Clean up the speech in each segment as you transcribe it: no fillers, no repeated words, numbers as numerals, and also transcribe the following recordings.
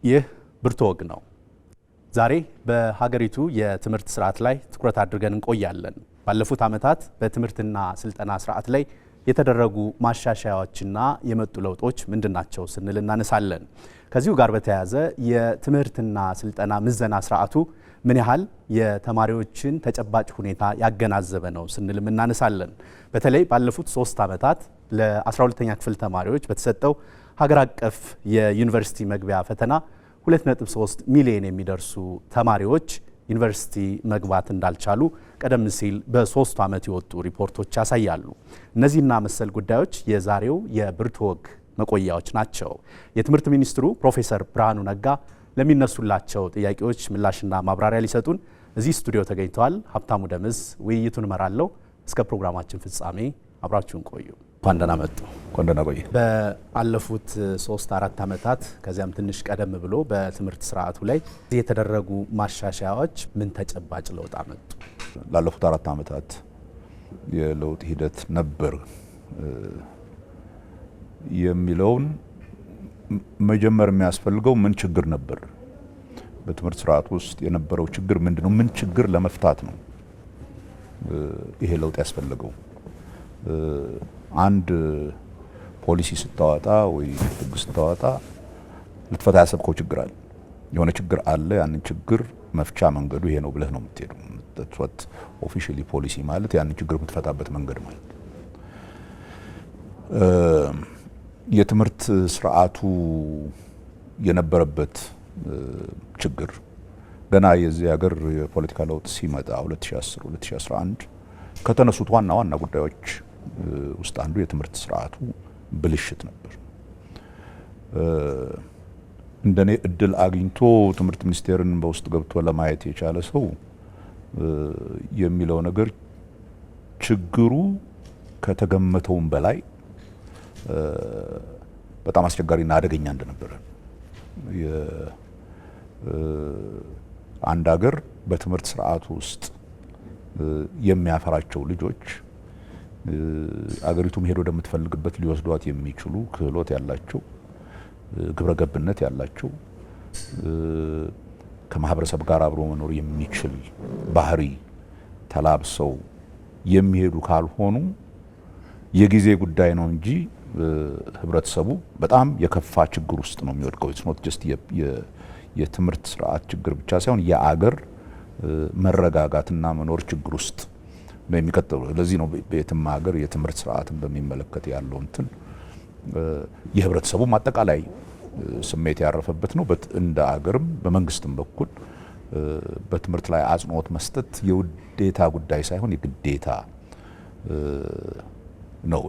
ይህ ብርቱ ወግ ነው። ዛሬ በሀገሪቱ የትምህርት ስርዓት ላይ ትኩረት አድርገን እንቆያለን። ባለፉት ዓመታት በትምህርትና ስልጠና ስርዓት ላይ የተደረጉ ማሻሻያዎችና የመጡ ለውጦች ምንድናቸው ስንል እናነሳለን። ከዚሁ ጋር በተያያዘ የትምህርትና ስልጠና ምዘና ስርዓቱ ምን ያህል የተማሪዎችን ተጨባጭ ሁኔታ ያገናዘበ ነው ስንልም እናነሳለን። በተለይ ባለፉት 3 ዓመታት ለ12ኛ ክፍል ተማሪዎች በተሰጠው ሀገር አቀፍ የዩኒቨርሲቲ መግቢያ ፈተና 2.3 ሚሊዮን የሚደርሱ ተማሪዎች ዩኒቨርሲቲ መግባት እንዳልቻሉ ቀደም ሲል በ3 ዓመት የወጡ ሪፖርቶች ያሳያሉ። እነዚህና መሰል ጉዳዮች የዛሬው የብርቱ ወግ መቆያዎች ናቸው። የትምህርት ሚኒስትሩ ፕሮፌሰር ብርሃኑ ነጋ ለሚነሱላቸው ጥያቄዎች ምላሽና ማብራሪያ ሊሰጡን እዚህ ስቱዲዮ ተገኝተዋል። ሀብታሙ ደምስ ውይይቱን እመራለሁ። እስከ ፕሮግራማችን ፍጻሜ አብራችሁን ቆዩ። እንኳን ደህና መጡ። እንኳን ደህና ቆዩ። ባለፉት 3-4 ዓመታት ከዚያም ትንሽ ቀደም ብሎ በትምህርት ስርዓቱ ላይ የተደረጉ ማሻሻያዎች ምን ተጨባጭ ለውጥ አመጡ? ላለፉት 4 ዓመታት የለውጥ ሂደት ነበር የሚለውን መጀመር የሚያስፈልገው ምን ችግር ነበር፣ በትምህርት ስርዓት ውስጥ የነበረው ችግር ምንድነው፣ ምን ችግር ለመፍታት ነው ይሄ ለውጥ ያስፈልገው። አንድ ፖሊሲ ስታወጣ ወይ ህግ ስታወጣ ልትፈታ ያሰብከው ችግር አለ፣ የሆነ ችግር አለ። ያንን ችግር መፍቻ መንገዱ ይሄ ነው ብለህ ነው የምትሄደው። ተጥቷት ኦፊሻሊ ፖሊሲ ማለት ያንን ችግር የምትፈታበት መንገድ ማለት። የትምህርት ስርዓቱ የነበረበት ችግር ገና የዚህ ሀገር የፖለቲካ ለውጥ ሲመጣ 2010 2011 ከተነሱት ዋና ዋና ጉዳዮች ውስጥ አንዱ የትምህርት ስርዓቱ ብልሽት ነበር። እንደኔ እድል አግኝቶ ትምህርት ሚኒስቴርን በውስጥ ገብቶ ለማየት የቻለ ሰው የሚለው ነገር ችግሩ ከተገመተውም በላይ በጣም አስቸጋሪና አደገኛ እንደነበረ፣ አንድ ሀገር በትምህርት ስርዓቱ ውስጥ የሚያፈራቸው ልጆች አገሪቱም ሄዶ ወደምትፈልግበት ሊወስዷት የሚችሉ ክህሎት ያላቸው፣ ግብረ ገብነት ያላቸው፣ ከማህበረሰብ ጋር አብሮ መኖር የሚችል ባህሪ ተላብሰው የሚሄዱ ካልሆኑ የጊዜ ጉዳይ ነው እንጂ ህብረተሰቡ በጣም የከፋ ችግር ውስጥ ነው የሚወድቀው። ኢትስ ኖት ጀስት የትምህርት ስርዓት ችግር ብቻ ሳይሆን የአገር መረጋጋትና መኖር ችግር ውስጥ ነው የሚቀጥለው። ለዚህ ነው በየትም ሀገር የትምህርት ስርዓትን በሚመለከት ያለው እንትን የህብረተሰቡ አጠቃላይ ስሜት ያረፈበት ነው። እንደ አገርም በመንግስትም በኩል በትምህርት ላይ አጽንኦት መስጠት የውዴታ ጉዳይ ሳይሆን የግዴታ ነው።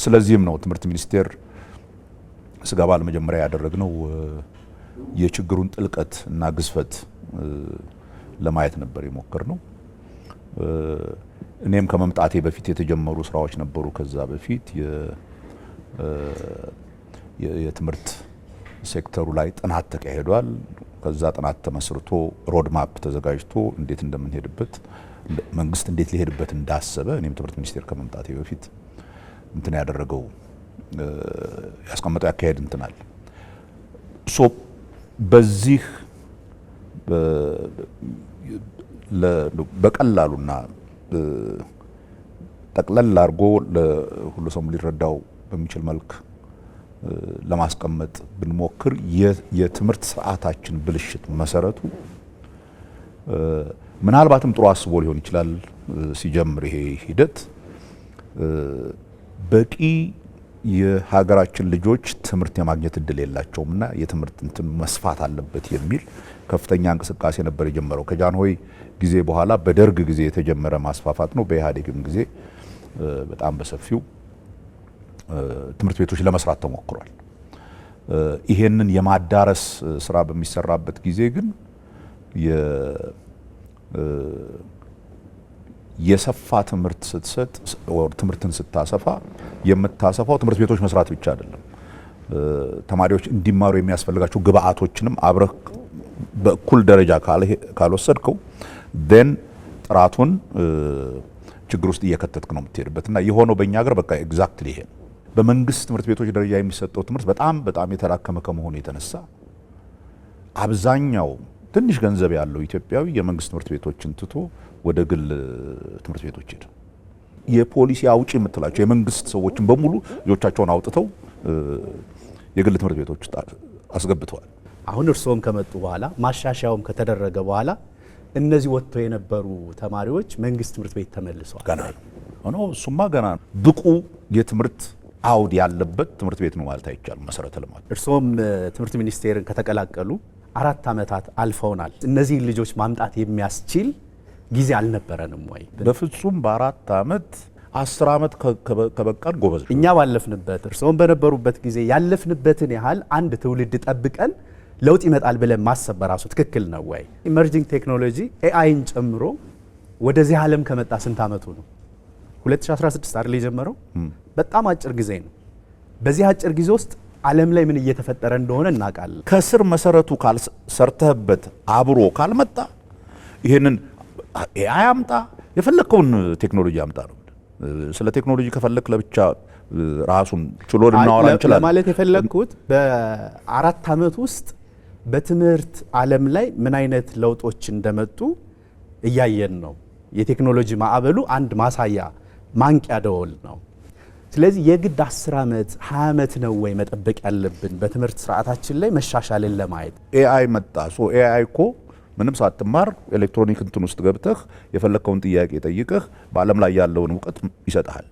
ስለዚህም ነው ትምህርት ሚኒስቴር ስገባ ለመጀመሪያ ያደረግነው የችግሩን ጥልቀት እና ግዝፈት ለማየት ነበር የሞከርነው። እኔም ከመምጣቴ በፊት የተጀመሩ ስራዎች ነበሩ። ከዛ በፊት የትምህርት ሴክተሩ ላይ ጥናት ተካሂዷል። ከዛ ጥናት ተመስርቶ ሮድማፕ ተዘጋጅቶ እንዴት እንደምንሄድበት መንግስት እንዴት ሊሄድበት እንዳሰበ እኔም ትምህርት ሚኒስቴር ከመምጣቴ በፊት እንትን ያደረገው ያስቀመጠው ያካሄድ እንትናል። በዚህ በቀላሉና ጠቅለል አድርጎ ለሁሉ ሰው ሊረዳው በሚችል መልክ ለማስቀመጥ ብንሞክር የትምህርት ስርዓታችን ብልሽት መሰረቱ ምናልባትም ጥሩ አስቦ ሊሆን ይችላል ሲጀምር ይሄ ሂደት በቂ የሀገራችን ልጆች ትምህርት የማግኘት እድል የላቸውምና የትምህርት እንትን መስፋት አለበት የሚል ከፍተኛ እንቅስቃሴ ነበር የጀመረው። ከጃንሆይ ጊዜ በኋላ በደርግ ጊዜ የተጀመረ ማስፋፋት ነው። በኢህአዴግም ጊዜ በጣም በሰፊው ትምህርት ቤቶች ለመስራት ተሞክሯል። ይሄንን የማዳረስ ስራ በሚሰራበት ጊዜ ግን የሰፋ ትምህርት ስትሰጥ ትምህርትን ስታሰፋ የምታሰፋው ትምህርት ቤቶች መስራት ብቻ አይደለም። ተማሪዎች እንዲማሩ የሚያስፈልጋቸው ግብአቶችንም አብረህ በእኩል ደረጃ ካልወሰድከው ደን ጥራቱን ችግር ውስጥ እየከተትክ ነው የምትሄድበትና የሆነው በእኛ ሀገር በቃ ኤግዛክትሊ ይሄ በመንግስት ትምህርት ቤቶች ደረጃ የሚሰጠው ትምህርት በጣም የተራከመ ከመሆኑ የተነሳ አብዛኛው ትንሽ ገንዘብ ያለው ኢትዮጵያዊ የመንግስት ትምህርት ቤቶችን ትቶ ወደ ግል ትምህርት ቤቶች ሄደ። የፖሊሲ አውጪ የምትላቸው የመንግስት ሰዎችን በሙሉ ልጆቻቸውን አውጥተው የግል ትምህርት ቤቶች አስገብተዋል። አሁን እርስዎም ከመጡ በኋላ ማሻሻያውም ከተደረገ በኋላ እነዚህ ወጥተው የነበሩ ተማሪዎች መንግስት ትምህርት ቤት ተመልሰዋል። ገና ነው። እሱማ ገና ነው። ብቁ የትምህርት አውድ ያለበት ትምህርት ቤት ነው ማለት አይቻልም። መሰረተ ልማት እርስዎም ትምህርት ሚኒስቴርን ከተቀላቀሉ 4 ዓመታት አልፈውናል። እነዚህን ልጆች ማምጣት የሚያስችል ጊዜ አልነበረንም ወይ? በፍጹም በ4 ዓመት 10 ዓመት ከበቃን ጎበዝ። እኛ ባለፍንበት እርስዎም በነበሩበት ጊዜ ያለፍንበትን ያህል አንድ ትውልድ ጠብቀን ለውጥ ይመጣል ብለን ማሰብ በራሱ ትክክል ነው ወይ? ኢመርጂንግ ቴክኖሎጂ ኤአይን ጨምሮ ወደዚህ ዓለም ከመጣ ስንት ዓመቱ ነው? 2016 አይደል የጀመረው? በጣም አጭር ጊዜ ነው። በዚህ አጭር ጊዜ ውስጥ ዓለም ላይ ምን እየተፈጠረ እንደሆነ እናውቃለን። ከስር መሰረቱ ካልሰርተህበት አብሮ ካልመጣ ይሄንን ኤአይ አምጣ የፈለከውን ቴክኖሎጂ አምጣ ነው። ስለ ቴክኖሎጂ ከፈለክ ለብቻ ራሱን ችሎ ልናወራ እንችላለን። ማለት የፈለኩት በ4 ዓመት ውስጥ በትምህርት ዓለም ላይ ምን አይነት ለውጦች እንደመጡ እያየን ነው። የቴክኖሎጂ ማዕበሉ አንድ ማሳያ ማንቂያ ደወል ነው። ስለዚህ የግድ 10 ዓመት 20 ዓመት ነው ወይ መጠበቅ ያለብን በትምህርት ስርዓታችን ላይ መሻሻልን ለማየት? ኤአይ መጣ። ኤአይ እኮ ምንም ሳትማር ኤሌክትሮኒክ እንትን ውስጥ ገብተህ የፈለከውን ጥያቄ ጠይቀህ በዓለም ላይ ያለውን እውቀት ይሰጣል።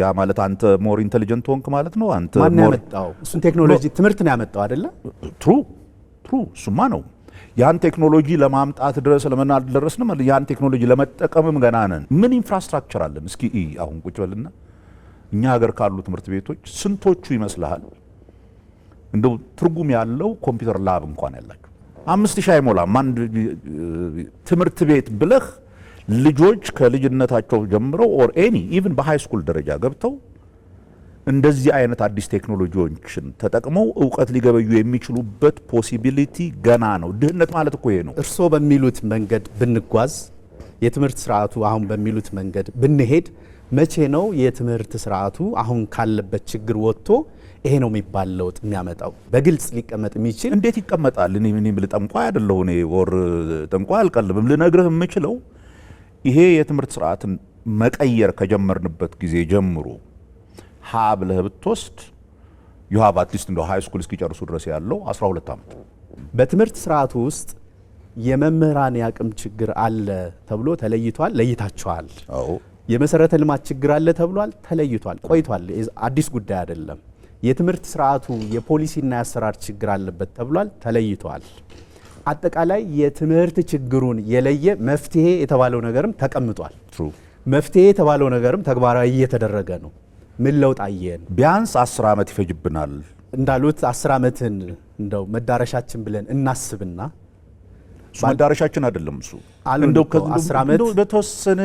ያ ማለት አንተ ሞር ኢንተሊጀንት ሆንክ ማለት ነው። አንተ ማን ያመጣው? እሱን ቴክኖሎጂ ትምህርት ነው ያመጣው አይደለ? ትሩ እሱማ ነው። ያን ቴክኖሎጂ ለማምጣት ድረስ ለምን አልደረስንም? ያን ቴክኖሎጂ ለመጠቀምም ገና ነን። ምን ኢንፍራስትራክቸር አለን? እስኪ አሁን ቁጭ በልና እኛ ሀገር ካሉ ትምህርት ቤቶች ስንቶቹ ይመስልሃል እንደው ትርጉም ያለው ኮምፒውተር ላብ እንኳን ያላቸው? 5000 አይሞላም። አንድ ትምህርት ቤት ብለህ ልጆች ከልጅነታቸው ጀምረው ኦር ኤኒ ኢቭን በሃይ ስኩል ደረጃ ገብተው እንደዚህ አይነት አዲስ ቴክኖሎጂዎችን ተጠቅመው እውቀት ሊገበዩ የሚችሉበት ፖሲቢሊቲ ገና ነው። ድህነት ማለት እኮ ይሄ ነው። እርስዎ በሚሉት መንገድ ብንጓዝ፣ የትምህርት ስርዓቱ አሁን በሚሉት መንገድ ብንሄድ መቼ ነው የትምህርት ስርዓቱ አሁን ካለበት ችግር ወጥቶ ይሄ ነው የሚባል ለውጥ የሚያመጣው? በግልጽ ሊቀመጥ የሚችል እንዴት ይቀመጣል? እኔ ጠንቋይ አይደለሁ። እኔ ወር ጠንቋይ አልቀልብም። ልነግርህ የምችለው ይሄ የትምህርት ስርዓትን መቀየር ከጀመርንበት ጊዜ ጀምሮ ሀ ብለህ ብትወስድ ዩ ሃቭ አትሊስት እንደው ሃይ ስኩል እስኪጨርሱ ድረስ ያለው 12 ዓመት። በትምህርት ስርዓቱ ውስጥ የመምህራን ያቅም ችግር አለ ተብሎ ተለይቷል፣ ለይታቸዋል። የመሰረተ ልማት ችግር አለ ተብሏል፣ ተለይቷል፣ ቆይቷል፣ አዲስ ጉዳይ አይደለም። የትምህርት ስርዓቱ የፖሊሲና የአሰራር ችግር አለበት ተብሏል፣ ተለይቷል። አጠቃላይ የትምህርት ችግሩን የለየ መፍትሄ የተባለው ነገርም ተቀምጧል። መፍትሄ የተባለው ነገርም ተግባራዊ እየተደረገ ነው። ምን ለውጥ አየን? ቢያንስ 10 ዓመት ይፈጅብናል እንዳሉት 10 ዓመትን እንደው መዳረሻችን ብለን እናስብና እሱ መዳረሻችን አይደለም። እሱ እንደው 10 ዓመት በተወሰነ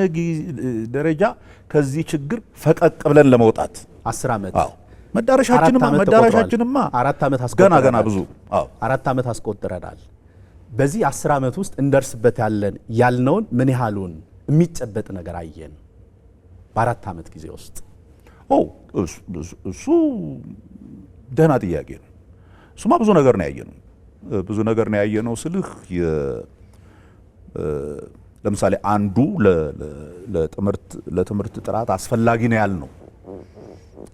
ደረጃ ከዚህ ችግር ፈቀቅ ብለን ለመውጣት 10 ዓመት መዳረሻችንማ 4 ዓመት አስቆጥረናል። ገና ብዙ 4 ዓመት አስቆጥረናል። በዚህ 10 ዓመት ውስጥ እንደርስበት ያልነውን ምን ያህሉን የሚጨበጥ ነገር አየን? በ4 ዓመት ጊዜ ውስጥ እሱ ደህና ጥያቄ ነው። እሱማ ብዙ ነገር ነው ያየነው። ብዙ ነገር ነው ያየነው ስልህ ለምሳሌ አንዱ ለትምህርት ጥራት አስፈላጊ ነው ያልነው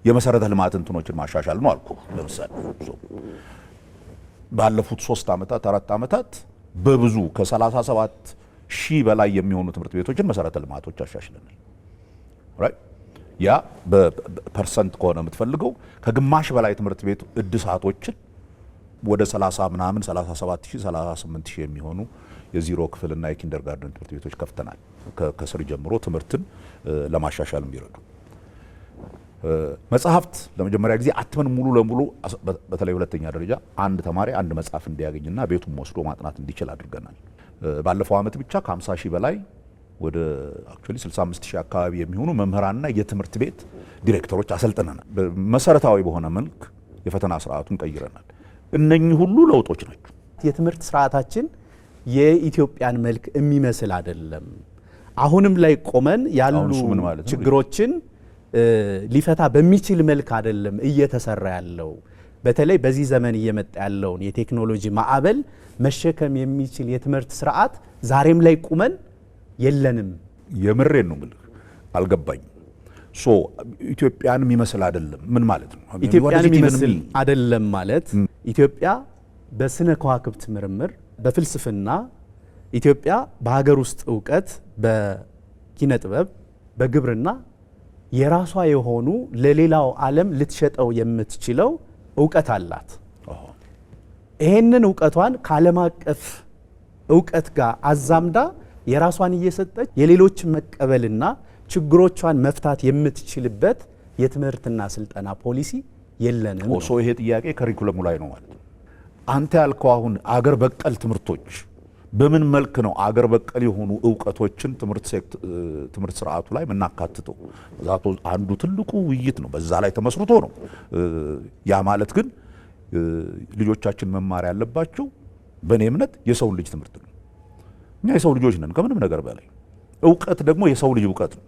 የመሰረተ ልማት እንትኖችን ማሻሻል ነው አልኩ። ለምሳሌ ባለፉት 3 ዓመታት 4 ዓመታት በብዙ ከ37 ሺህ በላይ የሚሆኑ ትምህርት ቤቶችን መሰረተ ልማቶች አሻሽለናል። ራይት ያ በፐርሰንት ከሆነ የምትፈልገው ከግማሽ በላይ ትምህርት ቤት እድሳቶችን ወደ 30 ምናምን 37 ሺህ 38 ሺህ የሚሆኑ የዜሮ ክፍልና የኪንደርጋርደን ትምህርት ቤቶች ከፍተናል። ከስር ጀምሮ ትምህርትን ለማሻሻል የሚረዱ መጽሐፍት ለመጀመሪያ ጊዜ አትመን ሙሉ ለሙሉ በተለይ ሁለተኛ ደረጃ አንድ ተማሪ አንድ መጽሐፍ እንዲያገኝና ቤቱን ወስዶ ማጥናት እንዲችል አድርገናል። ባለፈው ዓመት ብቻ ከ50 ሺህ በላይ ወደ አክቹአሊ 65 ሺህ አካባቢ የሚሆኑ መምህራንና የትምህርት ቤት ዲሬክተሮች አሰልጥነናል። መሰረታዊ በሆነ መልክ የፈተና ስርዓቱን ቀይረናል። እነኚህ ሁሉ ለውጦች ናቸው። የትምህርት ስርዓታችን የኢትዮጵያን መልክ የሚመስል አይደለም። አሁንም ላይ ቆመን ያሉ ችግሮችን ሊፈታ በሚችል መልክ አይደለም እየተሰራ ያለው። በተለይ በዚህ ዘመን እየመጣ ያለውን የቴክኖሎጂ ማዕበል መሸከም የሚችል የትምህርት ስርዓት ዛሬም ላይ ቁመን የለንም። የምሬን ነው የምልህ፣ አልገባኝም። ሶ ኢትዮጵያን የሚመስል አይደለም ምን ማለት ነው? ኢትዮጵያን የሚመስል አይደለም ማለት ኢትዮጵያ በስነ ከዋክብት ምርምር፣ በፍልስፍና ኢትዮጵያ በሀገር ውስጥ ዕውቀት፣ በኪነ ጥበብ፣ በግብርና የራሷ የሆኑ ለሌላው ዓለም ልትሸጠው የምትችለው ዕውቀት አላት። ይሄንን ዕውቀቷን ከዓለም አቀፍ ዕውቀት ጋር አዛምዳ የራሷን እየሰጠች የሌሎችን መቀበልና ችግሮቿን መፍታት የምትችልበት የትምህርትና ስልጠና ፖሊሲ የለንም። ሶ ይሄ ጥያቄ ከሪኩለሙ ላይ ነው ማለት ነው። አንተ ያልከው አሁን አገር በቀል ትምህርቶች በምን መልክ ነው አገር በቀል የሆኑ ዕውቀቶችን ትምህርት ስርዓቱ ላይ የምናካትተው? አንዱ ትልቁ ውይይት ነው። በዛ ላይ ተመስርቶ ነው። ያ ማለት ግን ልጆቻችን መማር ያለባቸው በእኔ እምነት የሰውን ልጅ ትምህርት ነው። እኛ የሰው ልጆች ነን ከምንም ነገር በላይ። ዕውቀት ደግሞ የሰው ልጅ ዕውቀት ነው።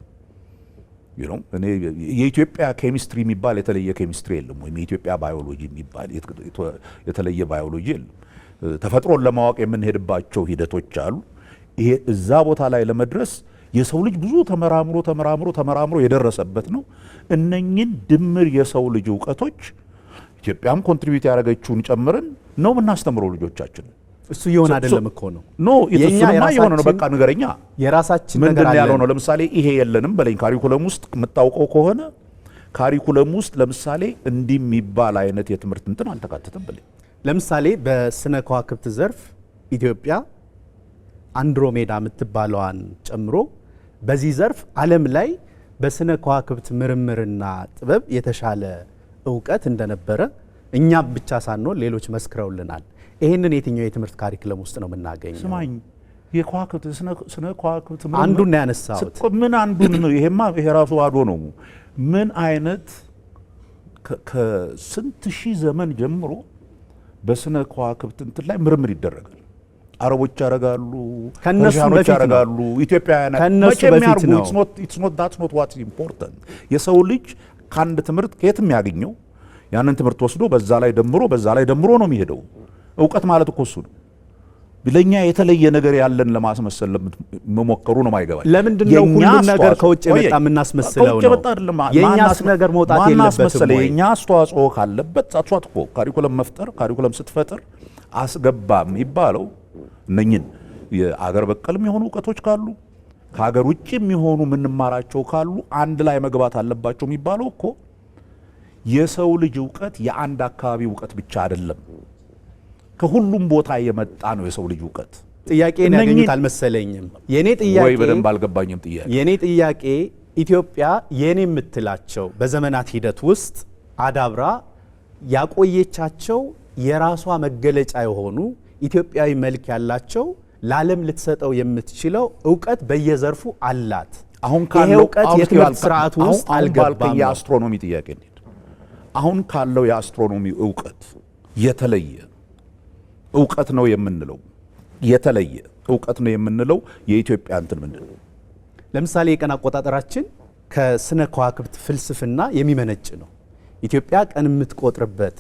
እኔ የኢትዮጵያ ኬሚስትሪ የሚባል የተለየ ኬሚስትሪ የለም፣ ወይም የኢትዮጵያ ባዮሎጂ የሚባል የተለየ ባዮሎጂ የለም። ተፈጥሮን ለማወቅ የምንሄድባቸው ሂደቶች አሉ። ይሄ እዛ ቦታ ላይ ለመድረስ የሰው ልጅ ብዙ ተመራምሮ የደረሰበት ነው። እነኝን ድምር የሰው ልጅ ዕውቀቶች ኢትዮጵያም ኮንትሪቢዩት ያደረገችውን ጨምረን ነው የምናስተምረው ልጆቻችን። እሱ ይሆን አይደለም እኮ ነው ኖ የተሰማ የሆነ ነው። በቃ ንገረኛ የራሳችን ነገር ምንድን ያለው ነው። ለምሳሌ ይሄ የለንም በለኝ። ካሪኩለም ውስጥ የምታውቀው ከሆነ ካሪኩለም ውስጥ ለምሳሌ እንዲህ የሚባል አይነት የትምህርት እንትን አልተካተተም በለኝ። ለምሳሌ በስነ ከዋክብት ዘርፍ ኢትዮጵያ አንድሮሜዳ የምትባለዋን ጨምሮ በዚህ ዘርፍ ዓለም ላይ በስነ ከዋክብት ምርምርና ጥበብ የተሻለ ዕውቀት እንደነበረ እኛም ብቻ ሳንሆን ሌሎች መስክረውልናል። ይሄንን የትኛው የትምህርት ካሪኩለም ውስጥ ነው የምናገኘው? ስማኝ፣ የከዋክብት ስነ ከዋክብት ምርምር አንዱን ነው ያነሳሁት። ምን አንዱን ነው? ይሄ ራሱ ባዶ ነው። ምን አይነት ከስንት ሺህ ዘመን ጀምሮ በስነ ከዋክብት እንትን ላይ ምርምር ይደረጋል። አረቦች ያደርጋሉ፣ ከነሱያኖች ያደርጋሉ፣ ኢትዮጵያውያን በፊት ነው። that's not what's important። የሰው ልጅ ከአንድ ትምህርት ከየትም ያገኘው ያንን ትምህርት ወስዶ በዛ ላይ ደምሮ ነው የሚሄደው። ዕውቀት ማለት እኮ እሱ ነው። ለኛ የተለየ ነገር ያለን ለማስመሰል መሞከሩ ነው ማይገባኝ። ለምንድን ነው ሁሉም ነገር ከውጭ የመጣ የምናስመስለው ነው? የኛስ ነገር መውጣት የለበትም ወይ? የኛ አስተዋጽኦ ካለበት አጥቷት እኮ ካሪኩለም መፍጠር ካሪኩለም ስትፈጥር አስገባም ይባለው እነኝን የአገር በቀልም የሆኑ ዕውቀቶች ካሉ ከሀገር ውጭ የሚሆኑ የምንማራቸው ካሉ አንድ ላይ መግባት አለባቸው የሚባለው እኮ የሰው ልጅ ዕውቀት የአንድ አካባቢ ዕውቀት ብቻ አይደለም፣ ከሁሉም ቦታ የመጣ ነው የሰው ልጅ ዕውቀት። ጥያቄን ያገኙት አልመሰለኝም። የኔ ጥያቄ ወይ በደንብ አልገባኝም። የኔ ጥያቄ ኢትዮጵያ የኔ የምትላቸው በዘመናት ሂደት ውስጥ አዳብራ ያቆየቻቸው የራሷ መገለጫ የሆኑ ኢትዮጵያዊ መልክ ያላቸው ለዓለም ልትሰጠው የምትችለው ዕውቀት በየዘርፉ አላት። አሁን ካለው የትምህርት ስርዓቱ ውስጥ አልገባም። የአስትሮኖሚ ጥያቄ ነው። አሁን ካለው የአስትሮኖሚ ዕውቀት የተለየ ዕውቀት ነው የምንለው የኢትዮጵያ እንትን ምንድን ነው? ለምሳሌ የቀን አቆጣጠራችን ከስነ ከዋክብት ፍልስፍና የሚመነጭ ነው። ኢትዮጵያ ቀን የምትቆጥርበት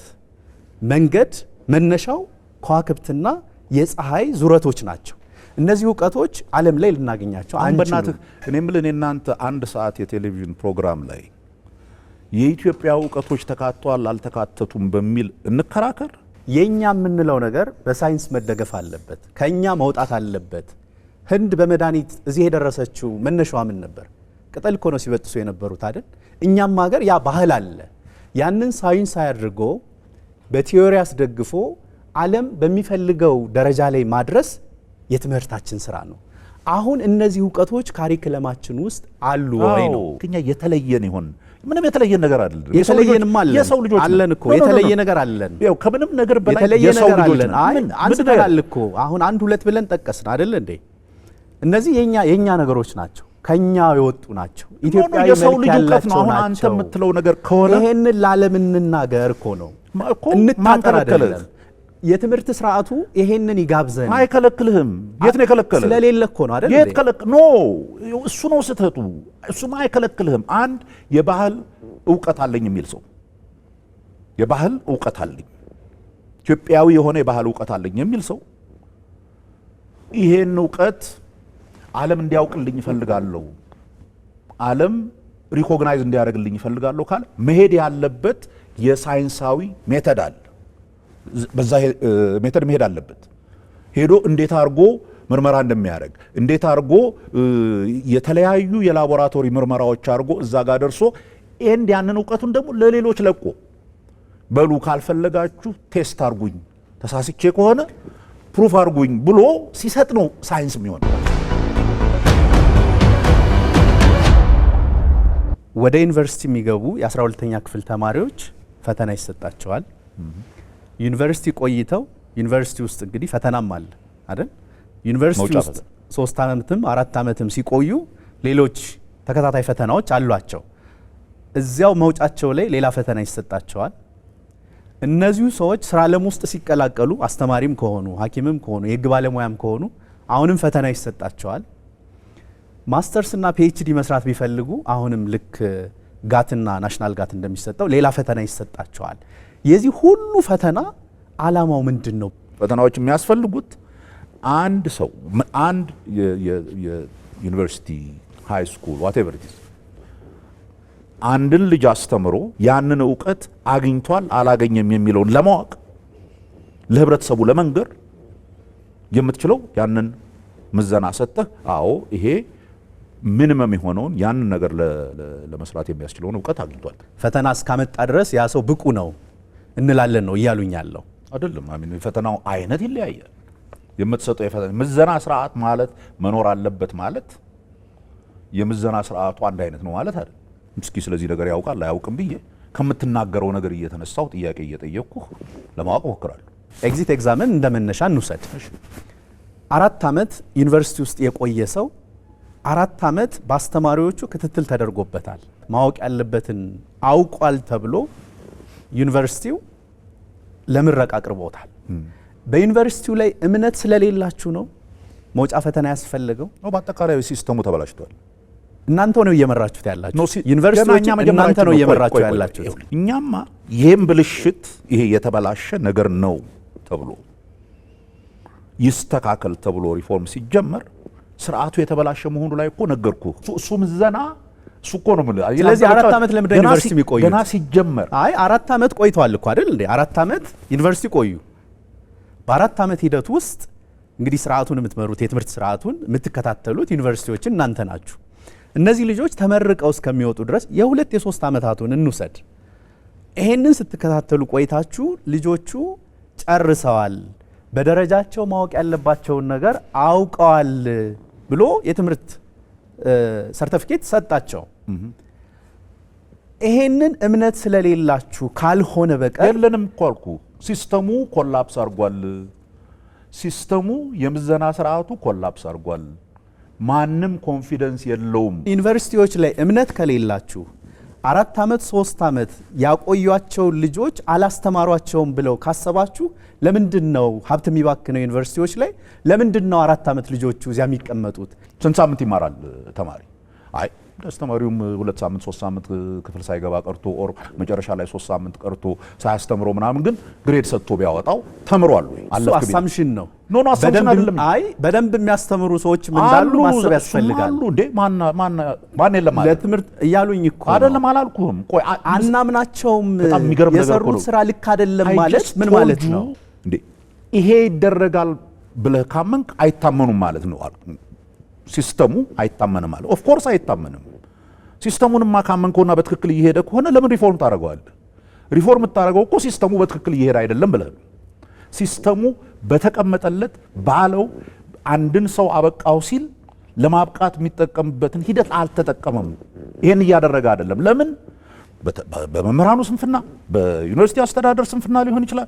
መንገድ መነሻው ከዋክብትና የፀሐይ ዙረቶች ናቸው። እነዚህ ዕውቀቶች ዓለም ላይ ልናገኛቸው አንችልም። እኔ የምልህ እናንተ አንድ ሰዓት የቴሌቪዥን ፕሮግራም ላይ የኢትዮጵያ ዕውቀቶች ተካተዋል አልተካተቱም በሚል እንከራከር። የኛ የምንለው ነገር በሳይንስ መደገፍ አለበት፣ ከኛ መውጣት አለበት። ህንድ በመድኃኒት እዚህ የደረሰችው መነሻዋ ምን ነበር? ቅጠል እኮ ነው ሲበጥሱ የነበሩት አይደል? እኛም ሀገር ያ ባህል አለ። ያንን ሳይንስ አድርጎ በቲዮሪ አስደግፎ ዓለም በሚፈልገው ደረጃ ላይ ማድረስ የትምህርታችን ስራ ነው። አሁን እነዚህ ዕውቀቶች ካሪክለማችን ውስጥ አሉ ወይ ነው? ከኛ የተለየን ይሆን? ምንም የተለየ ነገር አይደለም። የተለየንም የሰው ልጆች አለን እኮ የተለየ ነገር አለን። ያው ከምንም ነገር በላይ የሰው ልጆች ነን። አንስተናል እኮ አሁን አንድ ሁለት ብለን ጠቀስን አይደል እንዴ? እነዚህ የኛ ነገሮች ናቸው፣ ከኛ የወጡ ናቸው። ኢትዮጵያዊ መልክ ያላቸው ናቸው። አሁን አንተ የምትለው ነገር ከሆነ ይሄንን ለዓለም እንናገር እኮ ነው፣ እንታጠር አይደለም። የትምህርት ስርዓቱ ይሄንን ይጋብዘን። አይከለክልህም። የት ነው የከለከለ? ስለሌለ እኮ ነው አይደል? የት ከለክ ኖ እሱ ነው ስህተቱ። እሱማ አይከለክልህም። አንድ የባህል ዕውቀት አለኝ የሚል ሰው የባህል እውቀት አለኝ፣ ኢትዮጵያዊ የሆነ የባህል እውቀት አለኝ የሚል ሰው ይሄን እውቀት ዓለም እንዲያውቅልኝ ይፈልጋለሁ፣ ዓለም ሪኮግናይዝ እንዲያደርግልኝ ይፈልጋለሁ ካለ መሄድ ያለበት የሳይንሳዊ ሜተድ አለ። በዛ ሜተድ መሄድ አለበት። ሄዶ እንዴት አድርጎ ምርመራ እንደሚያደርግ እንዴት አድርጎ የተለያዩ የላቦራቶሪ ምርመራዎች አድርጎ እዛ ጋር ደርሶ ኤንድ ያንን እውቀቱን ደግሞ ለሌሎች ለቆ በሉ ካልፈለጋችሁ ቴስት አርጉኝ፣ ተሳስቼ ከሆነ ፕሩፍ አርጉኝ ብሎ ሲሰጥ ነው ሳይንስ የሚሆነው። ወደ ዩኒቨርሲቲ የሚገቡ የ12ኛ ክፍል ተማሪዎች ፈተና ይሰጣቸዋል። ዩኒቨርሲቲ ቆይተው ዩኒቨርሲቲ ውስጥ እንግዲህ ፈተናም አለ አይደል? ዩኒቨርሲቲ ውስጥ 3 ዓመትም 4 ዓመትም ሲቆዩ ሌሎች ተከታታይ ፈተናዎች አሏቸው። እዚያው መውጫቸው ላይ ሌላ ፈተና ይሰጣቸዋል። እነዚሁ ሰዎች ስራ ዓለም ውስጥ ሲቀላቀሉ አስተማሪም ከሆኑ ሐኪምም ከሆኑ የህግ ባለሙያም ከሆኑ አሁንም ፈተና ይሰጣቸዋል። ማስተርስ እና ፒኤችዲ መስራት ቢፈልጉ አሁንም ልክ ጋትና ናሽናል ጋት እንደሚሰጠው ሌላ ፈተና ይሰጣቸዋል። የዚህ ሁሉ ፈተና ዓላማው ምንድን ነው? ፈተናዎች የሚያስፈልጉት አንድ ሰው አንድ የዩኒቨርሲቲ ሃይ ስኩል ዋትኤቨር ኢት ኢዝ አንድን ልጅ አስተምሮ ያንን እውቀት አግኝቷል አላገኘም የሚለውን ለማወቅ ለህብረተሰቡ ለመንገር የምትችለው ያንን ምዘና ሰጥተህ አዎ ይሄ ሚኒመም የሆነውን ያንን ነገር ለመስራት የሚያስችለውን እውቀት አግኝቷል። ፈተና እስካመጣ ድረስ ያ ሰው ብቁ ነው እንላለን ነው እያሉኝ ያለው አይደለም። የፈተናው አይነት ይለያያል። የምትሰጠው የፈተና ምዘና ስርዓት ማለት መኖር አለበት ማለት የምዘና ስርዓቱ አንድ አይነት ነው ማለት አይደል። እስኪ ስለዚህ ነገር ያውቃል አያውቅም ብዬ ከምትናገረው ነገር እየተነሳው ጥያቄ እየጠየቅኩ ለማወቅ እሞክራለሁ። ኤግዚት ኤግዛምን እንደመነሻ እንውሰድ። 4 ዓመት ዩኒቨርሲቲ ውስጥ የቆየ ሰው 4 ዓመት በአስተማሪዎቹ ክትትል ተደርጎበታል። ማወቅ ያለበትን አውቋል ተብሎ ዩኒቨርሲቲው ለምረቃ አቅርቦታል። በዩኒቨርሲቲው ላይ እምነት ስለሌላችሁ ነው መውጫ ፈተና ያስፈልገው? በአጠቃላይ ሲስተሙ ተበላሽቷል። እናንተ ነው እየመራችሁት ያላችሁ። ዩኒቨርሲቲዎች እናንተ ነው እየመራችሁ ያላችሁት። እኛማ ይሄን ብልሽት ይሄ የተበላሸ ነገር ነው ተብሎ ይስተካከል ተብሎ ሪፎርም ሲጀመር ስርዓቱ የተበላሸ መሆኑ ላይ እኮ ነገርኩ። እሱ ምዘና እሱ እኮ ነው ማለት። ስለዚህ 4 ዓመት ለምን ዩኒቨርሲቲ የሚቆዩ? ገና ሲጀመር 4 ዓመት ቆይቷል እኮ አይደል እንዴ? 4 ዓመት ዩኒቨርሲቲ ቆዩ። በ4 ዓመት ሂደት ውስጥ እንግዲህ ስርዓቱን የምትመሩት የትምህርት ስርዓቱን የምትከታተሉት ዩኒቨርሲቲዎችን እናንተ ናችሁ። እነዚህ ልጆች ተመርቀው እስከሚወጡ ድረስ የ2 የ3 ዓመታቱን እንውሰድ። ይሄንን ስትከታተሉ ቆይታችሁ ልጆቹ ጨርሰዋል፣ በደረጃቸው ማወቅ ያለባቸውን ነገር አውቀዋል ብሎ የትምህርት ሰርቲፊኬት ሰጣቸው። ይሄንን እምነት ስለሌላችሁ ካልሆነ በቀር የለንም እኮ አልኩ። ሲስተሙ ኮላፕስ አድርጓል። ሲስተሙ የምዘና ስርዓቱ ኮላፕስ አድርጓል። ማንም ኮንፊደንስ የለውም። ዩኒቨርሲቲዎች ላይ እምነት ከሌላችሁ 4 ዓመት 3 ዓመት ያቆዩአቸው ልጆች አላስተማሯቸውም ብለው ካሰባችሁ ለምንድን ነው ሀብት የሚባክነው? ዩኒቨርሲቲዎች ላይ ለምንድን ነው 4 ዓመት ልጆቹ እዚያ የሚቀመጡት? ስንት ሳምንት ይማራል ተማሪ? አይ አስተማሪውም 2 ሳምንት 3 ሳምንት ክፍል ሳይገባ ቀርቶ ኦር መጨረሻ ላይ 3 ሳምንት ቀርቶ ሳያስተምሮ ምናምን ግን ግሬድ ሰጥቶ ቢያወጣው ተምሯል ወይ? አለፍ አሳምሽን ነው። ኖ አሳምሽን አይደለም። አይ በደንብ የሚያስተምሩ ሰዎች ምን እንዳሉ ማሰብ ያስፈልጋል። አሉ እንዴ ማን የለም ማለት ለትምህርት እያሉኝ እኮ አይደለም አላልኩህም። ቆይ አናምናቸውም የሰሩት ስራ ልክ አይደለም ማለት ምን ማለት ነው እንዴ? ይሄ ይደረጋል ብለህ ካመንክ አይታመኑም ማለት ነው። ሲስተሙ አይታመንም ማለት ኦፍ ኮርስ አይታመንም። ሲስተሙንማ ካመንከውና በትክክል እየሄደ ከሆነ ለምን ሪፎርም ታደርገዋለህ? ሪፎርም ታደርገው እኮ ሲስተሙ በትክክል እየሄደ አይደለም ብለህ ነው። ሲስተሙ በተቀመጠለት ባለው አንድን ሰው አበቃው ሲል ለማብቃት የሚጠቀምበትን ሂደት አልተጠቀመም። ይሄን እያደረገ አይደለም። ለምን? በመምህራኑ ስንፍና፣ በዩኒቨርሲቲ አስተዳደር ስንፍና ሊሆን ይችላል።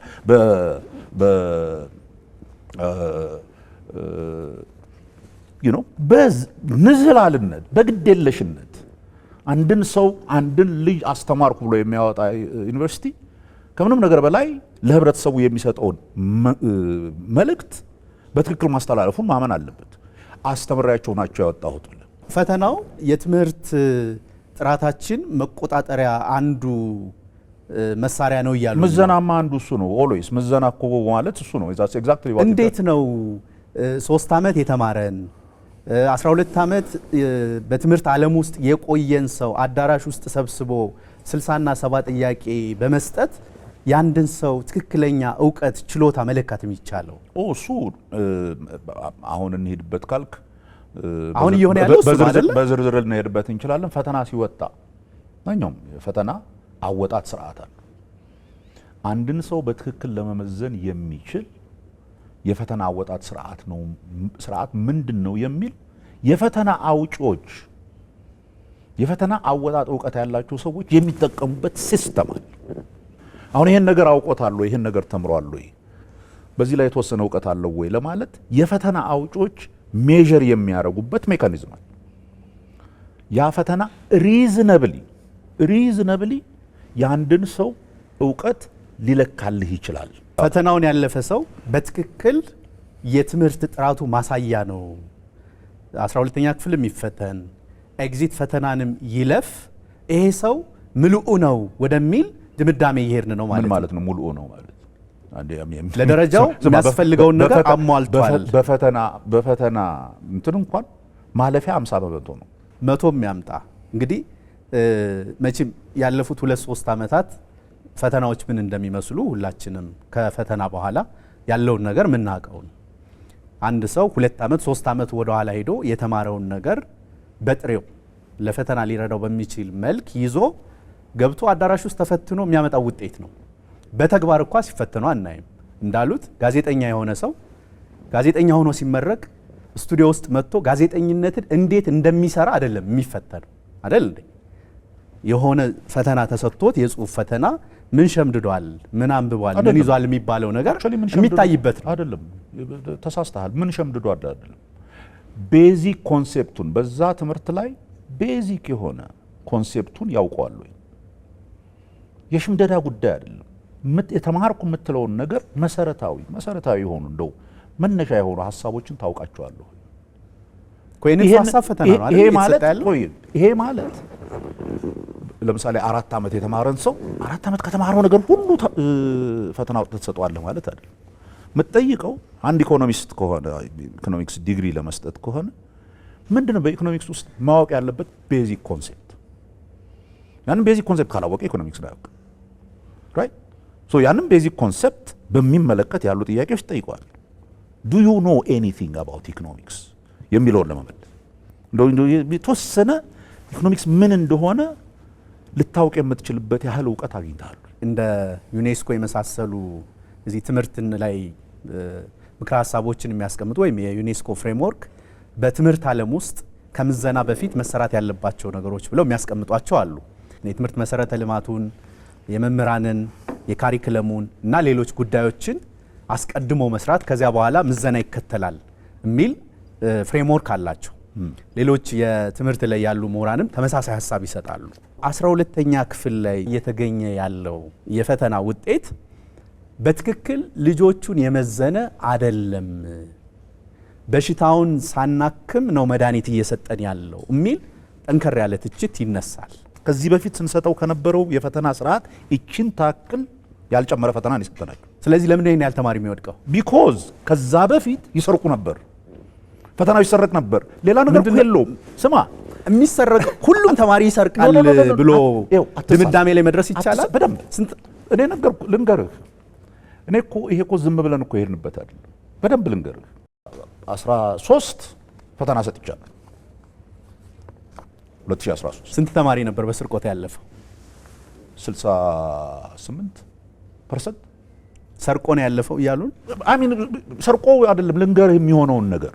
በንዝህላልነት በግዴለሽነት አንድን ሰው አንድን ልጅ አስተማርኩ ብሎ የሚያወጣ ዩኒቨርሲቲ ከምንም ነገር በላይ ለህብረተሰቡ የሚሰጠውን መልእክት በትክክል ማስተላለፉን ማመን አለበት። አስተምራቸው ናቸው ያወጣሁት። ፈተናው የትምህርት ጥራታችን መቆጣጠሪያ አንዱ መሳሪያ ነው እያሉ ምዘናማ አንዱ እሱ ነው። ኦልዌይስ ምዘና እኮ ማለት እሱ ነው። ዛትስ ኤግዛክትሊ ዋት እንዴት ነው 3 ዓመት የተማረን 12 ዓመት በትምህርት ዓለም ውስጥ የቆየን ሰው አዳራሽ ውስጥ ሰብስቦ 60 እና 70 ጥያቄ በመስጠት ያንድን ሰው ትክክለኛ ዕውቀት ችሎታ መለካት የሚቻለው? እሱ አሁን እንሄድበት ካልክ አሁን እየሆነ ያለው እሱ አይደለም። በዝርዝር ልንሄድበት እንችላለን። ፈተና ሲወጣ ማንኛውም ፈተና አወጣት ስርዓት አለ። አንድን ሰው በትክክል ለመመዘን የሚችል የፈተና አወጣት ስርዓት ምንድነው የሚል የፈተና አውጪዎች የፈተና አወጣጥ ዕውቀት ያላቸው ሰዎች የሚጠቀሙበት ሲስተም አለ። አሁን ይሄን ነገር አውቆታል ወይ ይሄን ነገር ተምሯል ወይ በዚህ ላይ የተወሰነ ዕውቀት አለው ወይ ለማለት የፈተና አውጪዎች ሜዠር የሚያደርጉበት ሜካኒዝም አለ። ያ ፈተና ሪዝነብሊ የአንድን ሰው ዕውቀት ሊለካልህ ይችላል። ፈተናውን ያለፈ ሰው በትክክል የትምህርት ጥራቱ ማሳያ ነው። 12ኛ ክፍል የሚፈተን ኤግዚት ፈተናንም ይለፍ ይሄ ሰው ምልኡ ነው ወደሚል ድምዳሜ ይሄርን ነው ማለት ነው። ምን ማለት ነው ምልኡ ነው ማለት? ለደረጃው የሚያስፈልገውን ነገር አሟልቷል። በፈተና እንትን እንኳን ማለፊያ 50% ነው። 100 የሚያምጣ እንግዲህ መቼም ያለፉት 2-3 ዓመታት ፈተናዎች ምን እንደሚመስሉ ሁላችንም ከፈተና በኋላ ያለውን ነገር ምናቀው ነው። አንድ ሰው 2 ዓመት 3 ዓመት ወደ ኋላ ሄዶ የተማረውን ነገር በጥሬው ለፈተና ሊረዳው በሚችል መልክ ይዞ ገብቶ አዳራሽ ውስጥ ተፈትኖ የሚያመጣው ውጤት ነው። በተግባር እንኳን ሲፈተኑ አናይም። እንዳሉት ጋዜጠኛ የሆነ ሰው ጋዜጠኛ ሆኖ ሲመረቅ ስቱዲዮ ውስጥ መጥቶ ጋዜጠኝነትን እንዴት እንደሚሰራ አይደለም የሚፈተነው አይደል እንዴ? የሆነ ፈተና ተሰጥቶት የጽሁፍ ፈተና ምን ሸምድዷል፣ ምን አንብቧል፣ ምን ይዟል የሚባለው ነገር የሚታይበት ነው አይደለም። ተሳስተሃል። ምን ሸምድዷል አይደለም። ቤዚክ ኮንሴፕቱን በዛ ትምህርት ላይ ቤዚክ የሆነ ኮንሴፕቱን ያውቀዋል ወይ? የሽምደዳ ጉዳይ አይደለም። የተማርኩ የምትለውን ነገር መሰረታዊ የሆኑ እንደው መነሻ የሆኑ ሐሳቦችን ታውቃቸዋለሁ። ይሄ ማለት ለምሳሌ 4 ዓመት የተማረን ሰው 4 ዓመት ከተማረው ነገር ሁሉ ፈተና ወጥተህ ትሰጠዋለህ ማለት አይደለም። የምትጠይቀው አንድ ኢኮኖሚስት ከሆነ ኢኮኖሚክስ ዲግሪ ለመስጠት ከሆነ ምንድነው በኢኮኖሚክስ ውስጥ ማወቅ ያለበት ቤዚክ ኮንሴፕት። ያንን ቤዚክ ኮንሴፕት ካላወቀ ኢኮኖሚክስ ላይ ያውቅ ራይት። ሶ ያንን ቤዚክ ኮንሴፕት በሚመለከት ያሉ ጥያቄዎች ጠይቀዋል። ዱ ዩ ኖ ኤኒቲንግ አባውት ኢኮኖሚክስ የሚለውን ለመመለስ እንደው የተወሰነ ኢኮኖሚክስ ምን እንደሆነ ልታውቅ የምትችልበት ያህል ዕውቀት አግኝተሃል። እንደ ዩኔስኮ የመሳሰሉ እዚህ ትምህርትን ላይ ምክረ ሀሳቦችን የሚያስቀምጡ ወይም የዩኔስኮ ፍሬምወርክ በትምህርት ዓለም ውስጥ ከምዘና በፊት መሰራት ያለባቸው ነገሮች ብለው የሚያስቀምጧቸው አሉ። የትምህርት መሰረተ ልማቱን፣ የመምህራንን፣ የካሪክለሙን እና ሌሎች ጉዳዮችን አስቀድሞ መስራት ከዚያ በኋላ ምዘና ይከተላል የሚል ፍሬምወርክ አላቸው። ሌሎች የትምህርት ላይ ያሉ ምሁራንም ተመሳሳይ ሀሳብ ይሰጣሉ። 12ኛ ክፍል ላይ እየተገኘ ያለው የፈተና ውጤት በትክክል ልጆቹን የመዘነ አይደለም፣ በሽታውን ሳናክም ነው መድኃኒት እየሰጠን ያለው የሚል ጠንከር ያለ ትችት ይነሳል። ከዚህ በፊት ስንሰጠው ከነበረው የፈተና ስርዓት እቺን ታክል ያልጨመረ ፈተና ነው የሰጠናቸው። ስለዚህ ለምን ነው ያህል ተማሪ የሚወድቀው? ቢኮዝ ከዛ በፊት ይሰርቁ ነበር፣ ፈተናው ይሰረቅ ነበር። ሌላ ነገር እኮ የለውም። ስማ የሚሰረቅ ሁሉም ተማሪ ይሰርቃል ብሎ ድምዳሜ ላይ መድረስ ይቻላል? በደንብ እኔ ልንገርህ፣ እኔ እኮ ይሄ እኮ ዝም ብለን እኮ ሄድንበት አይደል። በደንብ ልንገርህ 13 ፈተና ሰጥቻለሁ 2013። ስንት ተማሪ ነበር በስርቆት ያለፈው? 68% ሰርቆ ነው ያለፈው እያሉን አሚን። ሰርቆ አይደለም ልንገርህ የሚሆነውን ነገር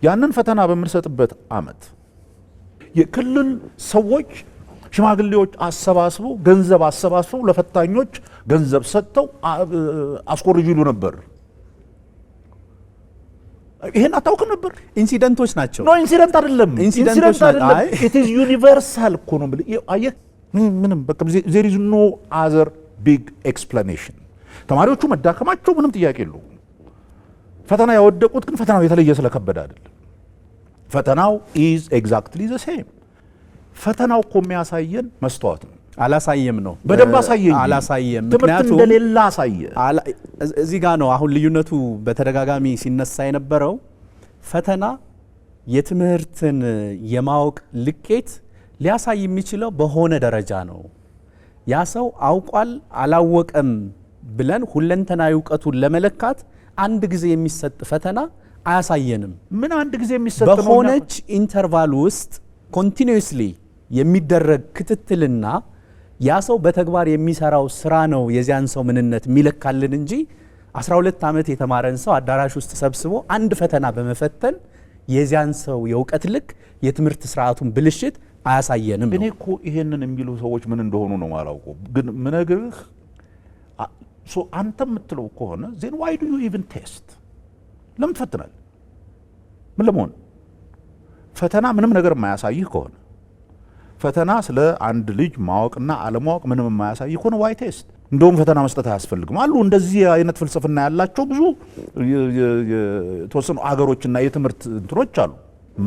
ያንን ፈተና በምንሰጥበት አመት የክልል ሰዎች ሽማግሌዎች አሰባስበው ገንዘብ አሰባስበው ለፈታኞች ገንዘብ ሰጥተው አስኮርጁ ይሉ ነበር። ይሄን አታውቅም ነበር? ኢንሲደንቶች ናቸው። ኖ ኢንሲደንት አይደለም፣ ኢንሲደንት አይደለም። ኢት ኢዝ ዩኒቨርሳል እኮ ነው። አየህ ምንም በቃ there is no other big explanation። ተማሪዎቹ መዳከማቸው ምንም ጥያቄ የለውም። ፈተና ያወደቁት ግን ፈተናው የተለየ ስለከበደ አይደለም። ፈተናው is exactly the same። ፈተናው እኮ የሚያሳየን መስተዋት ነው። አላሳየም ነው በደንብ አሳየኝ አላሳየም ትምህርት እንደሌላ አሳየ እዚህ ጋር ነው አሁን ልዩነቱ በተደጋጋሚ ሲነሳ የነበረው ፈተና የትምህርትን የማወቅ ልኬት ሊያሳይ የሚችለው በሆነ ደረጃ ነው ያ ሰው አውቋል አላወቀም ብለን ሁለንተናዊ ዕውቀቱን ለመለካት አንድ ጊዜ የሚሰጥ ፈተና አያሳየንም ምን አንድ ጊዜ የሚሰጥ ነው በሆነች ኢንተርቫል ውስጥ ኮንቲኒዩስሊ የሚደረግ ክትትልና ያ ሰው በተግባር የሚሰራው ስራ ነው የዚያን ሰው ምንነት የሚለካልን እንጂ 12 ዓመት የተማረን ሰው አዳራሽ ውስጥ ሰብስቦ አንድ ፈተና በመፈተን የዚያን ሰው የእውቀት ልክ የትምህርት ስርዓቱን ብልሽት አያሳየንም ነው እኔ እኮ ይሄንን የሚሉ ሰዎች ምን እንደሆኑ ነው ማላውቀው ግን ምነግርህ ሶ አንተ የምትለው ከሆነ then why do you even test ለምን ትፈትናለህ ምን ለመሆን ፈተና ምንም ነገር የማያሳይህ ከሆነ ፈተና ስለ አንድ ልጅ ማወቅና አለማወቅ ምንም የማያሳይህ ከሆነ ዋይ ቴስት እንደውም ፈተና መስጠት አያስፈልግም አሉ እንደዚህ አይነት ፍልስፍና ያላቸው ብዙ የተወሰኑ አገሮችና የትምህርት እንትኖች አሉ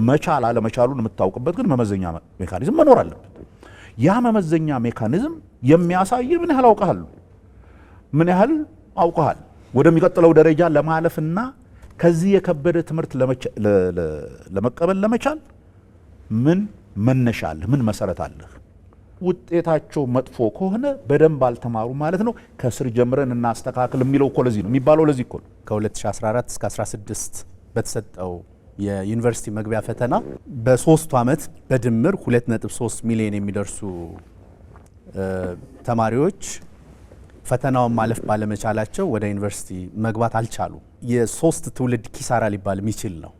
መቻል አለመቻሉን የምታውቅበት ግን መመዘኛ ሜካኒዝም መኖር አለበት ያ መመዘኛ ሜካኒዝም የሚያሳይ ምን ያህል አውቀሃል ምን ያህል አውቀሃል ወደሚቀጥለው ደረጃ ለማለፍና ከዚህ የከበደ ትምህርት ለመቀበል ለመቻል ምን መነሻ አለ ምን መሰረት አለ ውጤታቸው መጥፎ ከሆነ በደንብ አልተማሩ ማለት ነው ከስር ጀምረን እናስተካክል የሚለው እኮ ለዚህ ነው የሚባለው ለዚህ እኮ ነው ከ2014 እስከ 16 በተሰጠው የዩኒቨርሲቲ መግቢያ ፈተና በ3 ዓመት በድምር 2.3 ሚሊዮን የሚደርሱ ተማሪዎች ፈተናውን ማለፍ ባለመቻላቸው ወደ ዩኒቨርሲቲ መግባት አልቻሉ የሶስት ትውልድ ኪሳራ ሊባል የሚችል ነው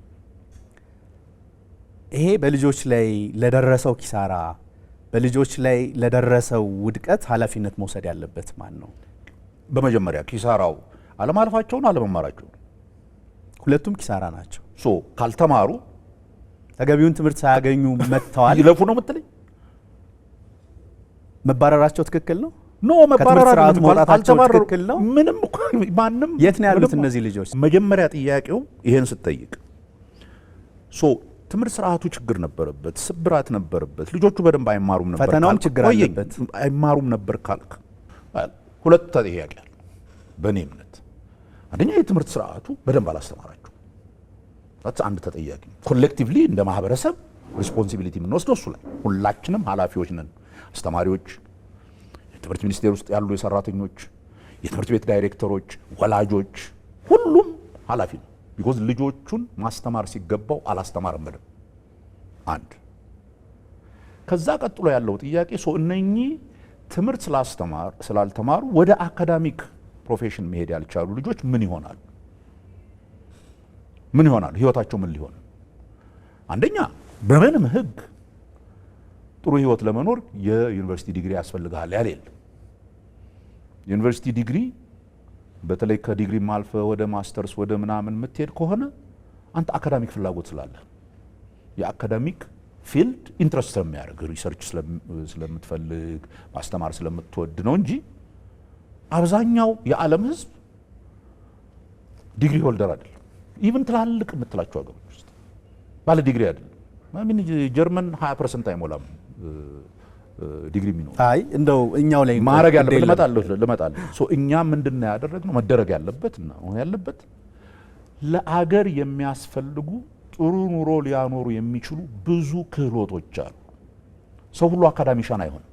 ይሄ በልጆች ላይ ለደረሰው ኪሳራ በልጆች ላይ ለደረሰው ውድቀት ኃላፊነት መውሰድ ያለበት ማን ነው በመጀመሪያ ኪሳራው አለማለፋቸው ነው አለመማራቸው ሁለቱም ኪሳራ ናቸው ሶ ካልተማሩ ተገቢውን ትምህርት ሳያገኙ መጥተዋል ይለፉ ነው የምትለኝ መባረራቸው ትክክል ነው ኖ መባረራቸው መውጣታቸው ትክክል ነው ምንም ማንም የት ነው ያሉት እነዚህ ልጆች መጀመሪያ ጥያቄው ይሄን ስትጠይቅ ሶ ትምህርት ስርዓቱ ችግር ነበረበት ስብራት ነበረበት ልጆቹ በደንብ አይማሩም ነበር ፈተናውም ችግር አለበት አይማሩም ነበር ካልክ ሁለት ጥያቄ አለ በእኔ እምነት አንደኛ የትምህርት ስርዓቱ በደንብ አላስተማራቸው that's አንድ ተጠያቂ ኮሌክቲቭሊ እንደ ማህበረሰብ ሪስፖንሲቢሊቲ የምንወስደው እሱ ላይ ሁላችንም ኃላፊዎች ነን አስተማሪዎች የትምህርት ሚኒስቴር ውስጥ ያሉ የሰራተኞች የትምህርት ቤት ዳይሬክተሮች ወላጆች ሁሉም ኃላፊ ነው because ልጆቹን ማስተማር ሲገባው አላስተማረም በደንብ አንድ ከዛ ቀጥሎ ያለው ጥያቄ እነኚህ ትምህርት ስላልተማሩ ወደ አካዳሚክ ፕሮፌሽን መሄድ ያልቻሉ ልጆች ምን ይሆናሉ ህይወታቸው ምን ሊሆን አንደኛ በምንም ህግ ጥሩ ህይወት ለመኖር የዩኒቨርሲቲ ዲግሪ ያስፈልጋል ያለ ዩኒቨርሲቲ ዲግሪ በተለይ ከዲግሪ ማልፈ ወደ ማስተርስ ወደ ምናምን የምትሄድ ከሆነ አንተ አካዳሚክ ፍላጎት ስላለ የአካዳሚክ ፊልድ ኢንትረስት ስለሚያደርግ ሪሰርች ስለምትፈልግ ማስተማር ስለምትወድ ነው እንጂ አብዛኛው የዓለም ህዝብ ዲግሪ ሆልደር አይደለም ኢቭን ትላልቅ የምትላቸው ሀገሮች ውስጥ ባለ ዲግሪ አይደለም ማን ጀርመን 20% አይሞላም ዲግሪ ሚኖር አይ እንደው እኛው ላይ ማረግ ያለበት ለመጣለሁ እኛ ምንድነው ያደረግነው መደረግ ያለበትና ሆነ ያለበት ለአገር የሚያስፈልጉ ጥሩ ኑሮ ሊያኖሩ የሚችሉ ብዙ ክህሎቶች አሉ ሰው ሁሉ አካዳሚሻን አይሆንም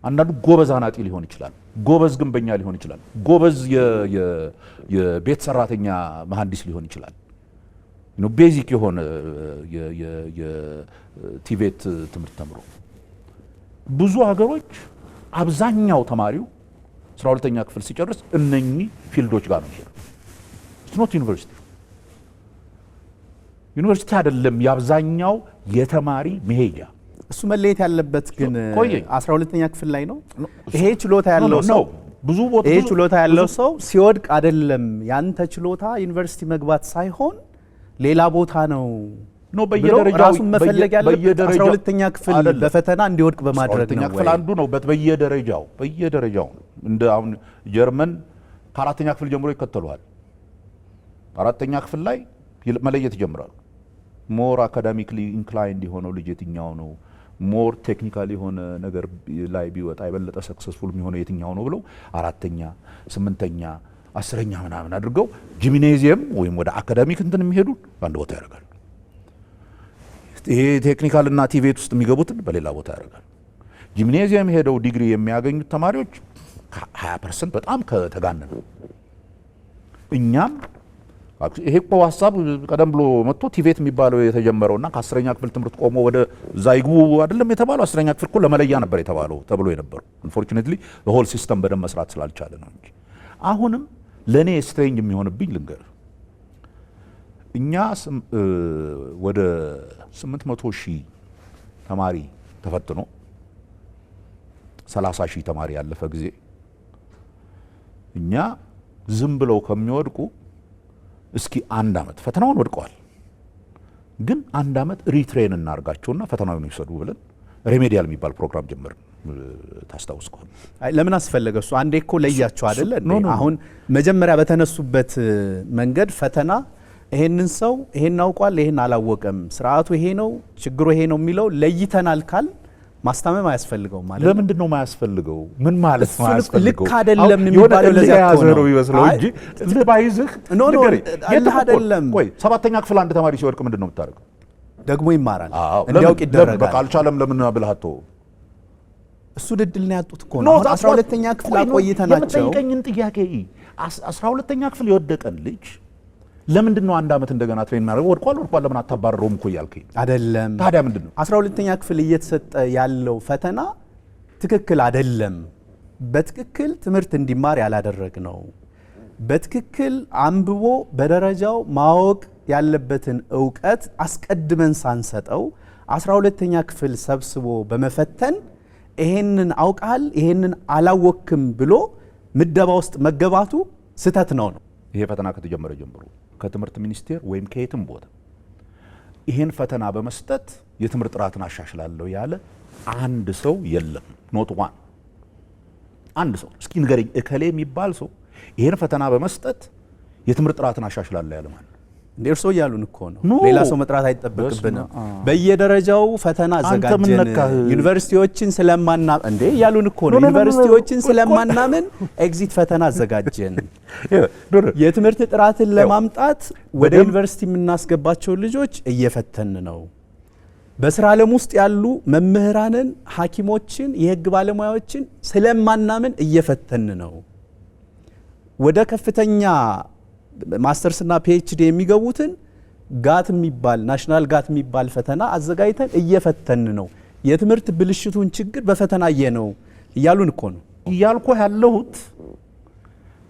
አንዳንዱ ጎበዝ አናጢ ሊሆን ይችላል ጎበዝ ግንበኛ ሊሆን ይችላል ጎበዝ የቤት ሰራተኛ መሐንዲስ ሊሆን ይችላል ቤዚክ የሆነ የቲቬት ትምህርት ተምሮ ብዙ ሀገሮች አብዛኛው ተማሪው 12ኛ ክፍል ሲጨርስ እነኚህ ፊልዶች ጋር ነው የሚሄደው it's not ዩኒቨርሲቲ አይደለም የአብዛኛው የተማሪ መሄጃ እሱ መለየት ያለበት ግን 12ኛ ክፍል ላይ ነው ይሄ ችሎታ ያለው ሰው ብዙ ቦታ ይሄ ችሎታ ያለው ሰው ሲወድቅ አይደለም ያንተ ችሎታ ዩኒቨርሲቲ መግባት ሳይሆን ሌላ ቦታ ነው ነው በየደረጃው ራሱን መፈለግ ያለበት 12ኛ ክፍል በፈተና እንዲወድቅ በማድረግ ነው 12ኛ ክፍል አንዱ ነው በየደረጃው እንደ አሁን ጀርመን ከአራተኛ ክፍል ጀምሮ ይከተሉሃል አራተኛ ክፍል ላይ መለየት ይጀምራሉ ሞር አካዳሚክሊ ኢንክላይንድ የሆነው ልጅ የትኛው ነው ሞር ቴክኒካል የሆነ ነገር ላይ ቢወጣ የበለጠ ሰክሰስፉል የሚሆነው የትኛው ነው ብለው 4ኛ 8ኛ 10ኛ ምናምን አድርገው ጂምኔዚየም ወይም ወደ አካዳሚክ እንትን የሚሄዱ በአንድ ቦታ ያደርጋሉ። ይሄ ቴክኒካል እና ቲቬት ውስጥ የሚገቡትን በሌላ ቦታ ያደርጋሉ። ጂምኔዚየም ሄደው ዲግሪ የሚያገኙት ተማሪዎች 20% በጣም ከተጋነነ። እኛም ይሄ እኮ ሀሳብ ቀደም ብሎ መጥቶ ቲቬት የሚባለው የተጀመረውና ከ10ኛ ክፍል ትምህርት ቆሞ ወደ ዛይጉ አይደለም የተባለው 10ኛ ክፍል እኮ ለመለያ ነበር የተባለው ተብሎ የነበረው አንፎርቹኔትሊ ሆል ሲስተም በደንብ መስራት ስላልቻለ ነው እንጂ አሁንም ለኔ ስትሬንጅ የሚሆንብኝ ልንገር እኛ ወደ 800,000 ተማሪ ተፈትኖ 30,000 ተማሪ ያለፈ ጊዜ እኛ ዝም ብለው ከሚወድቁ እስኪ 1 ዓመት ፈተናውን ወድቀዋል ግን 1 ዓመት ሪትሬን እናርጋቸውና ፈተናውን ይወሰዱ ብለን ሬሜዲያል የሚባል ፕሮግራም ጀመርን። ታስታውስ ከሆነ ለምን አስፈለገ እሱ? አንዴ እኮ ለያቸው አይደለ? አሁን መጀመሪያ በተነሱበት መንገድ ፈተና ይሄንን ሰው ይሄን አውቋል፣ ይሄን አላወቀም፣ ስርዓቱ ይሄ ነው፣ ችግሩ ይሄ ነው የሚለው ለይተናል ካል ማስታመም አያስፈልገውም ማለት ነው። ለምንድን ነው የማያስፈልገው? ምን ማለት ነው ልክ አይደለም የሚባለው ለዚያ ነው ይመስለው እንጂ ለባይዝህ ልክ አይደለም። ቆይ 7ኛ ክፍል አንድ ተማሪ ሲወድቅ ምንድን ነው የምታደርገው? ደግሞ ይማራል እንዲያውቅ ይደረጋል። በቃ አልቻለም ለምን ብልሃቶ እሱ ድድል ነው ያጡት እኮ ነው። 12ኛ ክፍል አቆይተናቸው የምጠይቀኝን ጥያቄ 12ኛ ክፍል የወደቀን ልጅ ለምንድን ነው 1 ዓመት እንደገና ትሬን ማድረግ? ወድቋል ለምን አታባረረውም እኮ እያልከኝ አይደለም? ታዲያ ምንድን ነው 12ኛ ክፍል እየተሰጠ ያለው ፈተና ትክክል አይደለም። በትክክል ትምህርት እንዲማር ያላደረግ ነው። በትክክል አንብቦ በደረጃው ማወቅ ያለበትን ዕውቀት አስቀድመን ሳንሰጠው 12ኛ ክፍል ሰብስቦ በመፈተን ይሄንን አውቃል ይሄንን አላወክም ብሎ ምደባ ውስጥ መገባቱ ስተት ነው። ይሄ ፈተና ከተጀመረ ጀምሮ ከትምህርት ሚኒስቴር ወይም ከየትም ቦታ ይሄን ፈተና በመስጠት የትምህርት ጥራትን አሻሽላለሁ ያለ አንድ ሰው የለም። ኖት ዋን አንድ ሰው እስኪ ንገረኝ፣ እከሌ የሚባል ሰው ይሄን ፈተና በመስጠት የትምህርት ጥራትን አሻሽላለሁ ያለ ማለት እንደ እርሶ እያሉን እኮ ነው። ሌላ ሰው መጥራት አይጠበቅብንም። በየደረጃው ፈተና አዘጋጀን ዩኒቨርሲቲዎችን ስለማናምን እንዴ እያሉን እኮ ነው። ዩኒቨርሲቲዎችን ስለማናምን ኤግዚት ፈተና አዘጋጀን። የትምህርት ጥራትን ለማምጣት ወደ ዩኒቨርሲቲ የምናስገባቸው ልጆች እየፈተን ነው። በስራ ዓለም ውስጥ ያሉ መምህራንን፣ ሐኪሞችን፣ የህግ ባለሙያዎችን ስለማናምን እየፈተን ነው። ወደ ከፍተኛ ማስተርስና ፒኤችዲ የሚገቡትን ጋት የሚባል ናሽናል ጋት የሚባል ፈተና አዘጋጅተን እየፈተን ነው። የትምህርት ብልሽቱን ችግር በፈተና ነው እያሉን እኮ ነው። እያልኩ ያለሁት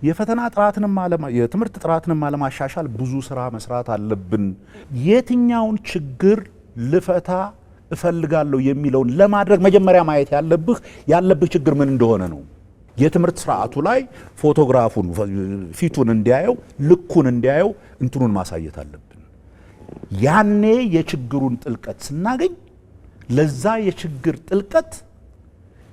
የፈተና ጥራትንም የትምህርት ጥራትንም አለማሻሻል ብዙ ስራ መስራት አለብን። የትኛውን ችግር ልፈታ እፈልጋለሁ የሚለውን ለማድረግ መጀመሪያ ማየት ያለብህ ችግር ምን እንደሆነ ነው። የትምህርት ስርዓቱ ላይ ፎቶግራፉን ፊቱን እንዲያየው ልኩን እንዲያየው እንትኑን ማሳየት አለብን። ያኔ የችግሩን ጥልቀት ስናገኝ ለዛ የችግር ጥልቀት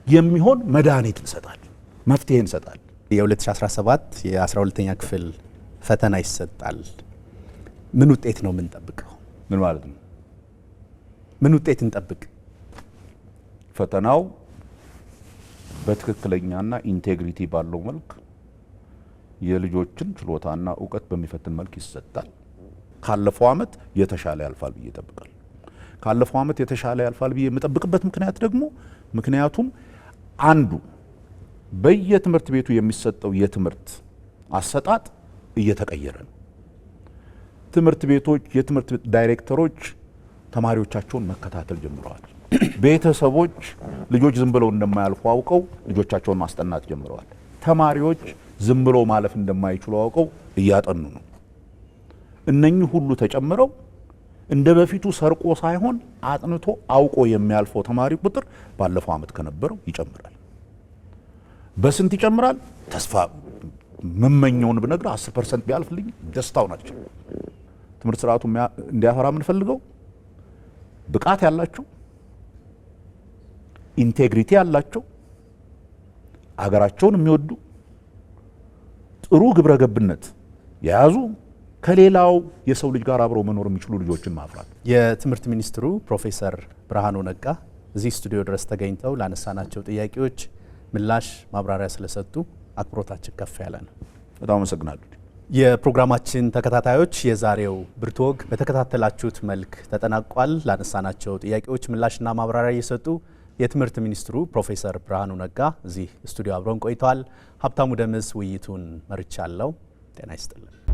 የሚሆን መድኃኒት እንሰጣለን፣ መፍትሄ እንሰጣለን። የ2017 የ12ኛ ክፍል ፈተና ይሰጣል። ምን ውጤት ነው የምንጠብቀው? ምን ማለት ነው? ምን ውጤት እንጠብቅ? ፈተናው በትክክለኛና ኢንቴግሪቲ ባለው መልክ የልጆችን ችሎታና ዕውቀት በሚፈትን መልክ ይሰጣል። ካለፈው ዓመት የተሻለ ያልፋል ብዬ እጠብቃለሁ። ካለፈው ዓመት የተሻለ ያልፋል ብዬ የምጠብቅበት ምክንያት ደግሞ ምክንያቱም አንዱ በየትምህርት ቤቱ የሚሰጠው የትምህርት አሰጣጥ እየተቀየረ ነው። ትምህርት ቤቶች የትምህርት ዳይሬክተሮች ተማሪዎቻቸውን መከታተል ጀምረዋል። ቤተሰቦች ልጆች ዝም ብለው እንደማያልፉ አውቀው ልጆቻቸውን ማስጠናት ጀምረዋል። ተማሪዎች ዝም ብለው ማለፍ እንደማይችሉ አውቀው እያጠኑ ነው። እነኚህ ሁሉ ተጨምረው እንደ በፊቱ ሰርቆ ሳይሆን አጥንቶ አውቆ የሚያልፈው ተማሪ ቁጥር ባለፈው ዓመት ከነበረው ይጨምራል። በስንት ይጨምራል? ተስፋ መመኘውን ብነግር 10% ቢያልፍልኝ ደስታው ናቸው። ትምህርት ስርዓቱ እንዲያፈራ የምንፈልገው ብቃት ያላቸው ኢንቴግሪቲ ያላቸው አገራቸውን የሚወዱ ጥሩ ግብረ ገብነት የያዙ ከሌላው የሰው ልጅ ጋር አብረው መኖር የሚችሉ ልጆችን ማፍራት። የትምህርት ሚኒስትሩ ፕሮፌሰር ብርሃኑ ነጋ እዚህ ስቱዲዮ ድረስ ተገኝተው ላነሳናቸው ጥያቄዎች ምላሽ ማብራሪያ ስለሰጡ አክብሮታችን ከፍ ያለ ነው። በጣም አመሰግናለሁ። የፕሮግራማችን ተከታታዮች የዛሬው ብርቱ ወግ በተከታተላችሁት መልክ ተጠናቋል። ላነሳናቸው ጥያቄዎች ምላሽና ማብራሪያ እየሰጡ የትምህርት ሚኒስትሩ ፕሮፌሰር ብርሃኑ ነጋ እዚህ ስቱዲዮ አብረውን ቆይተዋል። ሀብታሙ ደምስ ውይይቱን መርቻለሁ። ጤና ይስጥልን።